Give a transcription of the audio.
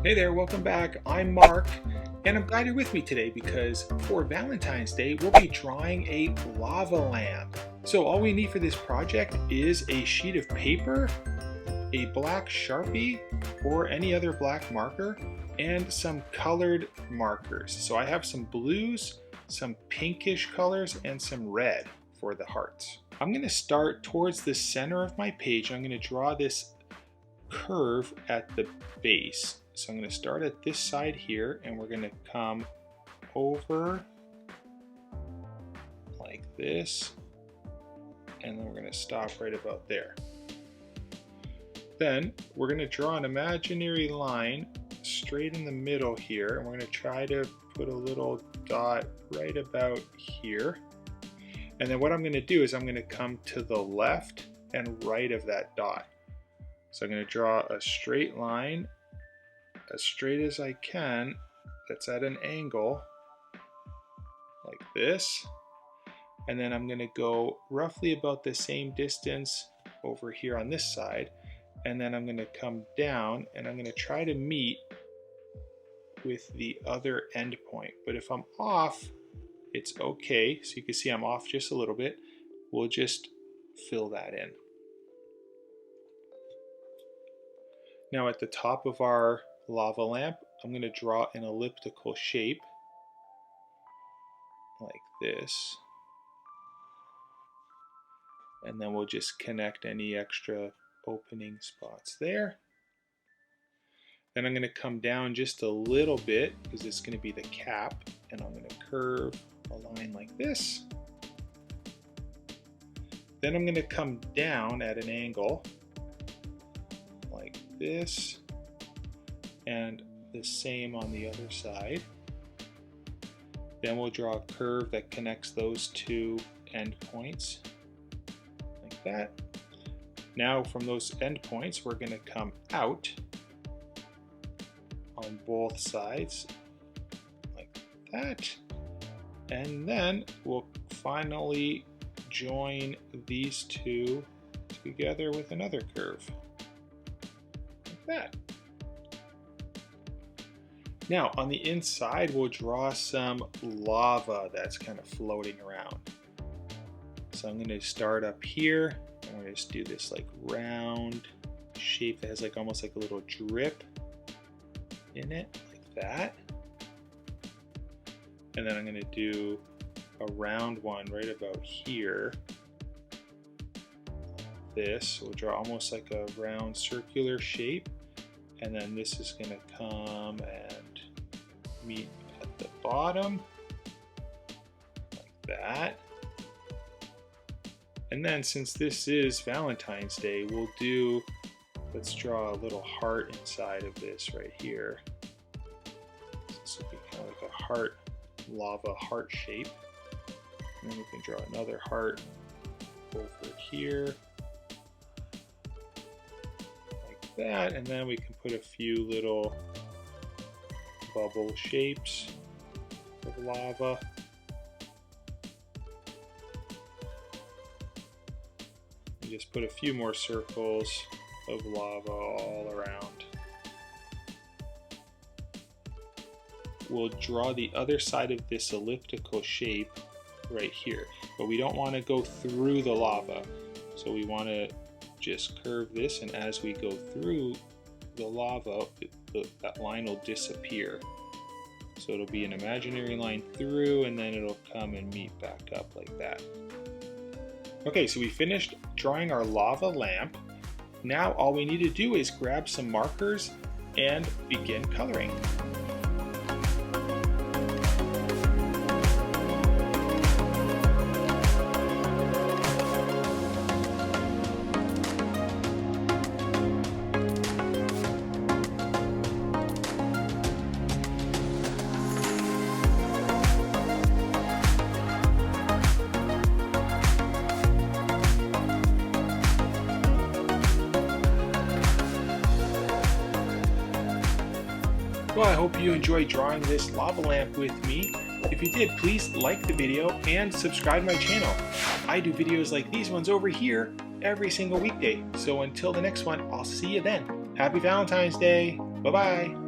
Hey there, welcome back. I'm Mark, and I'm glad you're with me today because for Valentine's Day, we'll be drawing a lava lamp. So all we need for this project is a sheet of paper, a black Sharpie, or any other black marker, and some colored markers. So I have some blues, some pinkish colors, and some red for the hearts. I'm going to start towards the center of my page. I'm going to draw this curve at the base. So I'm going to start at this side here, and we're going to come over like this, and then we're going to stop right about there. Then we're going to draw an imaginary line straight in the middle here, and we're going to try to put a little dot right about here. And then what I'm going to do is I'm going to come to the left and right of that dot. So I'm going to draw a straight line as straight as I can that's at an angle like this, and then I'm going to go roughly about the same distance over here on this side, and then I'm going to come down and I'm going to try to meet with the other end point. But if I'm off, it's okay. So you can see I'm off just a little bit. We'll just fill that in. Now at the top of our lava lamp, I'm going to draw an elliptical shape like this, and then we'll just connect any extra opening spots there. Then I'm going to come down just a little bit because it's going to be the cap, and I'm going to curve a line like this. Then I'm going to come down at an angle like this, and the same on the other side. Then we'll draw a curve that connects those two endpoints like that. Now from those endpoints, we're going to come out on both sides like that, and then we'll finally join these two together with another curve like that. Now on the inside, we'll draw some lava that's kind of floating around. So I'm going to start up here, and we're going to just do this like round shape that has like almost like a little drip in it, like that. And then I'm going to do a round one right about here, like this. So we'll draw almost like a round circular shape, and then this is going to come and meet at the bottom like that. And then since this is Valentine's Day, let's draw a little heart inside of this right here. This will be kind of like a heart, lava heart shape. And then we can draw another heart over here like that, and then we can put a few little bubble shapes of lava. And just put a few more circles of lava all around. We'll draw the other side of this elliptical shape right here, but we don't want to go through the lava. So we want to just curve this, and as we go through the lava, that line will disappear. So it'll be an imaginary line through, and then it'll come and meet back up like that. Okay, so we finished drawing our lava lamp. Now all we need to do is grab some markers and begin coloring. Well, I hope you enjoyed drawing this lava lamp with me. If you did, please like the video and subscribe to my channel. I do videos like these ones over here every single weekday. So until the next one, I'll see you then. Happy Valentine's Day. Bye-bye.